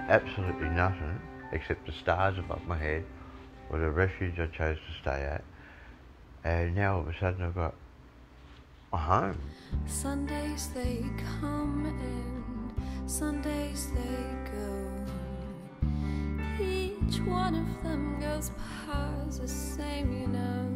absolutely nothing except the stars above my head was a refuge I chose to stay at, and now all of a sudden I've got a home. Sundays they come and Sundays they go. Each one of them goes past the same, you know.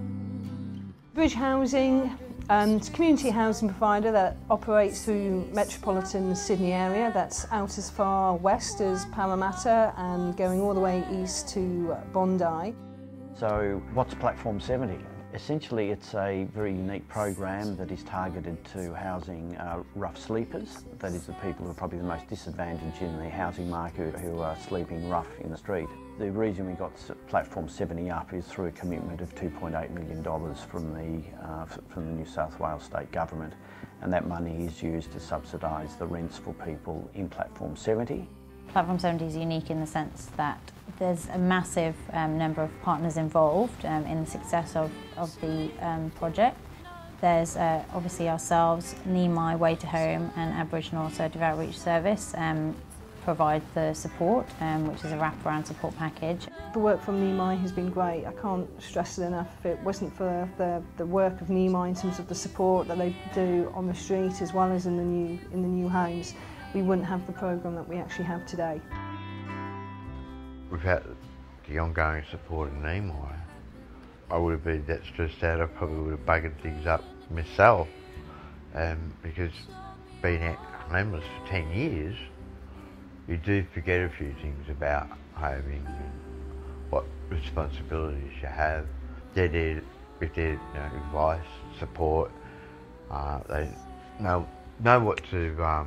Bridge Housing, community housing provider that operates through metropolitan Sydney area. That's out as far west as Parramatta and going all the way east to Bondi. So what's Platform 70? Essentially it's a very unique program that is targeted to housing rough sleepers. That is the people who are probably the most disadvantaged in the housing market, who are sleeping rough in the street. The reason we got Platform 70 up is through a commitment of $2.8 million from the New South Wales State Government, and that money is used to subsidise the rents for people in Platform 70. Platform 70 is unique in the sense that there's a massive number of partners involved in the success of the project. There's obviously ourselves, Neami, Way to Home and Aboriginal Assertive Outreach Service provide the support, which is a wraparound support package. The work from Neami has been great. I can't stress it enough. If it wasn't for the work of Neami in terms of the support that they do on the street as well as in the new homes, we wouldn't have the program that we actually have today. Without the ongoing support of Neami, I would have been that stressed out. I probably would have buggered things up myself, because being out homeless for 10 years, you do forget a few things about homing and what responsibilities you have. They're there with their advice, support. They know what to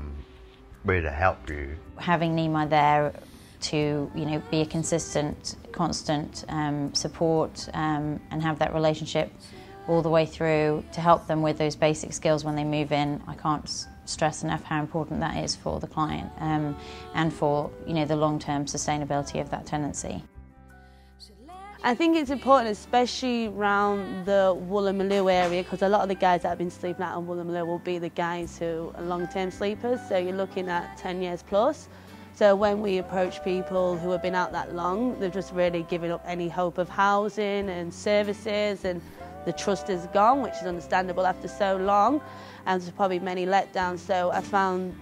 where to help you. Having Neami there to be a consistent, constant support and have that relationship all the way through to help them with those basic skills when they move in. I can't stress enough how important that is for the client and for the long-term sustainability of that tenancy. I think it's important, especially around the Woolloomooloo area, because a lot of the guys that have been sleeping out in Woolloomooloo will be the guys who are long-term sleepers, so you're looking at 10 years plus. So when we approach people who have been out that long, they've just really given up any hope of housing and services, and the trust is gone, which is understandable after so long, and there's probably many letdowns. So I found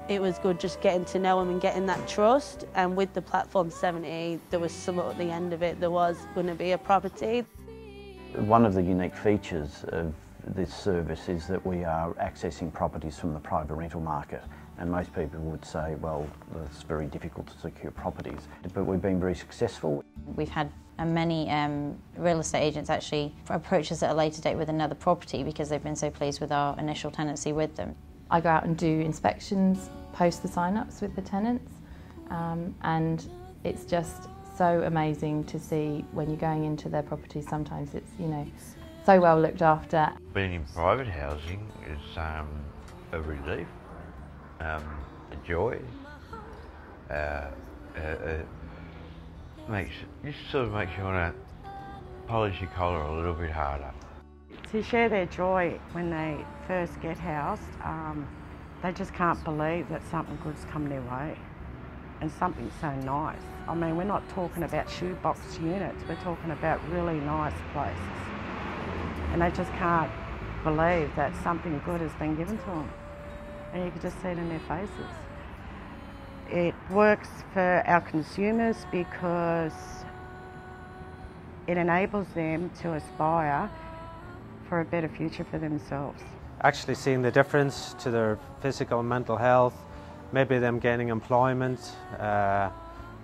it was good just getting to know them and getting that trust, and with the Platform 70 there was some at the end of it, there was going to be a property. One of the unique features of this service is that we are accessing properties from the private rental market, and most people would say, well, it's very difficult to secure properties, but we've been very successful. We've had many real estate agents actually approach us at a later date with another property because they've been so pleased with our initial tenancy with them. I go out and do inspections post the sign-ups with the tenants, and it's just so amazing to see when you're going into their properties. Sometimes it's so well looked after. Being in private housing is a relief, a joy. Sort of makes you want to polish your collar a little bit harder. To share their joy when they first get housed, they just can't believe that something good's come their way, and something so nice. I mean, we're not talking about shoebox units, we're talking about really nice places, and they just can't believe that something good has been given to them, and you can just see it in their faces. It works for our consumers because it enables them to aspire for a better future for themselves. Actually seeing the difference to their physical and mental health, maybe them gaining employment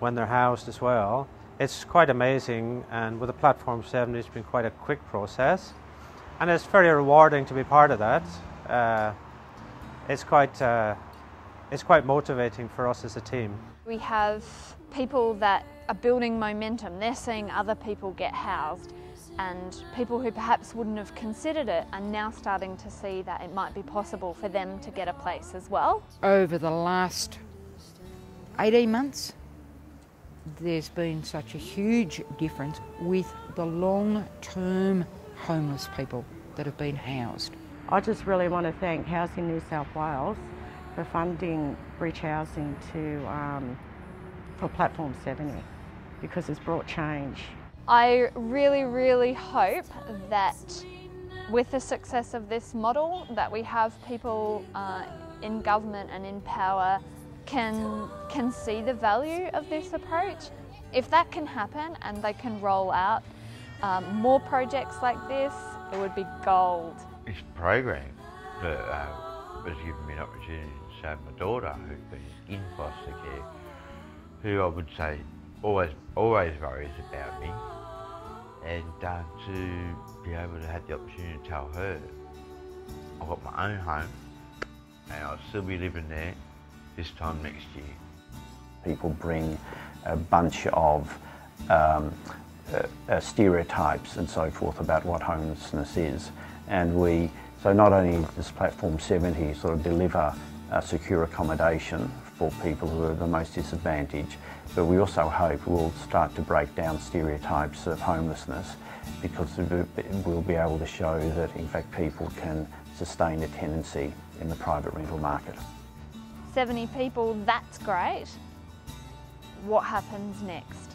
when they're housed as well. It's quite amazing, and with the Platform 70 it's been quite a quick process, and it's very rewarding to be part of that. It's quite motivating for us as a team. We have people that are building momentum. They're seeing other people get housed, and people who perhaps wouldn't have considered it are now starting to see that it might be possible for them to get a place as well. Over the last 18 months, there's been such a huge difference with the long-term homeless people that have been housed. I just really want to thank Housing New South Wales for funding Bridge Housing to for Platform 70 because it's brought change. I really hope that with the success of this model that we have people in government and in power can see the value of this approach. If that can happen and they can roll out more projects like this, it would be gold. This program has given me an opportunity to show my daughter, who's been in foster care, who I would say always worries about me, and to be able to have the opportunity to tell her I've got my own home and I'll still be living there this time next year. People bring a bunch of stereotypes and so forth about what homelessness is, and so not only does Platform 70 sort of deliver secure accommodation for people who are the most disadvantaged, but we also hope we'll start to break down stereotypes of homelessness, because we'll be able to show that in fact people can sustain a tenancy in the private rental market. 70 people, that's great. What happens next?